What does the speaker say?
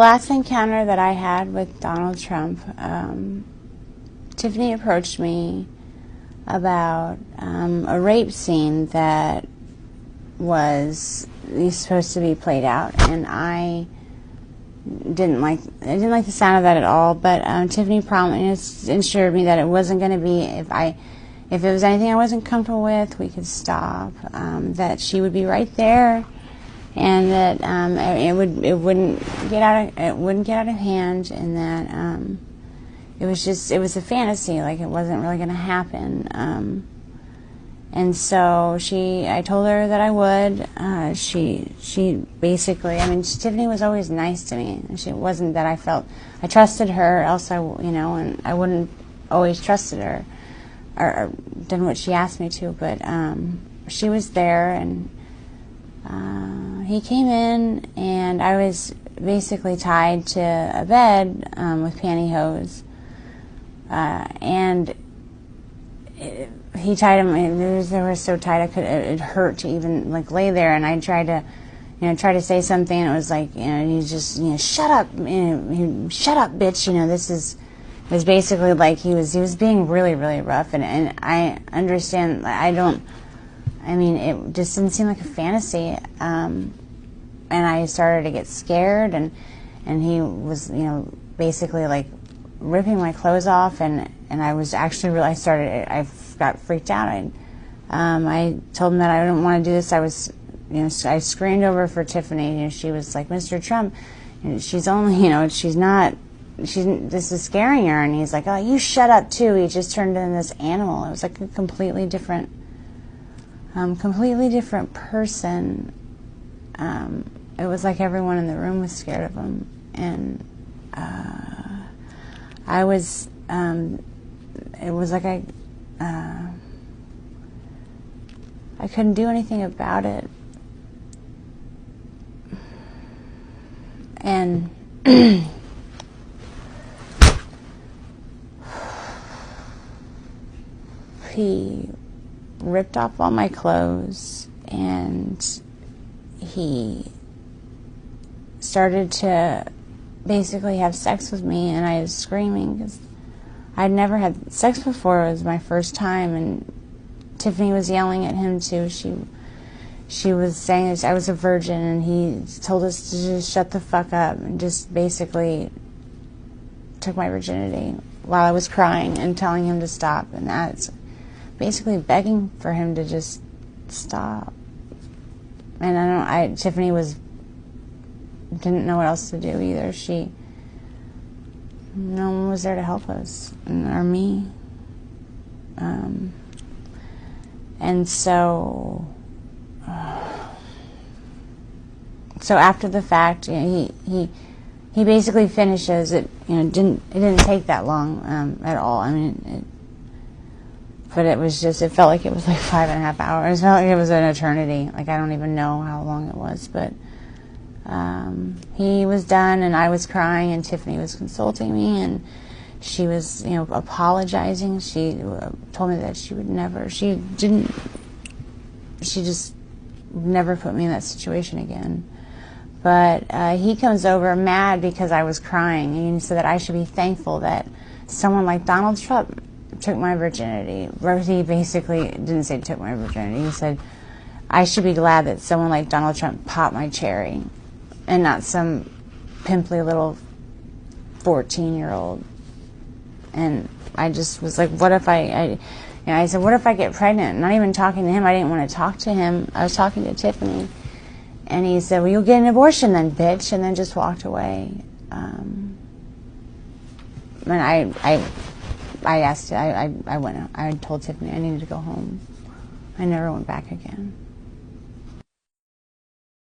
The last encounter that I had with Donald Trump, Tiffany approached me about a rape scene that was supposed to be played out, and I didn't like the sound of that at all. But Tiffany promised, assured me that it wasn't going to be, if it was anything I wasn't comfortable with, we could stop. That she would be right there, and that it wouldn't get out of hand, and that it was a fantasy, like it wasn't really going to happen. And so I told her that I would. She basically, Tiffany was always nice to me. It wasn't that I trusted her, else and I wouldn't always trusted her or done what she asked me to. But she was there, and he came in, and I was basically tied to a bed with pantyhose, and he tied him. They were so tight it hurt to even lay there. And I tried to say something, and it was like, he just, shut up, shut up, bitch. It was basically like he was being really, really rough, and I understand. It just didn't seem like a fantasy, and I started to get scared, and he was, basically ripping my clothes off, and I was actually I got freaked out. I told him that I didn't want to do this. I screamed over for Tiffany. She was like, Mr. Trump, she's only, this is scaring her. And he's like, oh, you shut up too. He just turned into this animal. It was like a completely different person. It was like everyone in the room was scared of him, and I was. It was like I couldn't do anything about it, and he ripped off all my clothes, and he started to basically have sex with me, and I was screaming because I'd never had sex before. It was my first time, and Tiffany was yelling at him too. She was saying I was a virgin, and he told us to just shut the fuck up, and just basically took my virginity while I was crying and telling him to stop. And that's basically begging for him to just stop. And Tiffany didn't know what else to do either. No one was there to help us, or me. And so after the fact, he basically finishes it. It didn't take that long at all. But it was just, it felt like it was like 5.5 hours. It felt like it was an eternity. I don't even know how long it was, but he was done, and I was crying, and Tiffany was consulting me, and she was, apologizing. She told me that she just never put me in that situation again. But he comes over mad because I was crying, and he said that I should be thankful that someone like Donald Trump took my virginity. He basically didn't say took my virginity. He said I should be glad that someone like Donald Trump popped my cherry, and not some pimply little 14-year-old. And I just was like, what if I said, what if I get pregnant? Not even talking to him. I didn't want to talk to him. I was talking to Tiffany. And he said, well, you'll get an abortion then, bitch, and then just walked away. And I told Tiffany I needed to go home. I never went back again.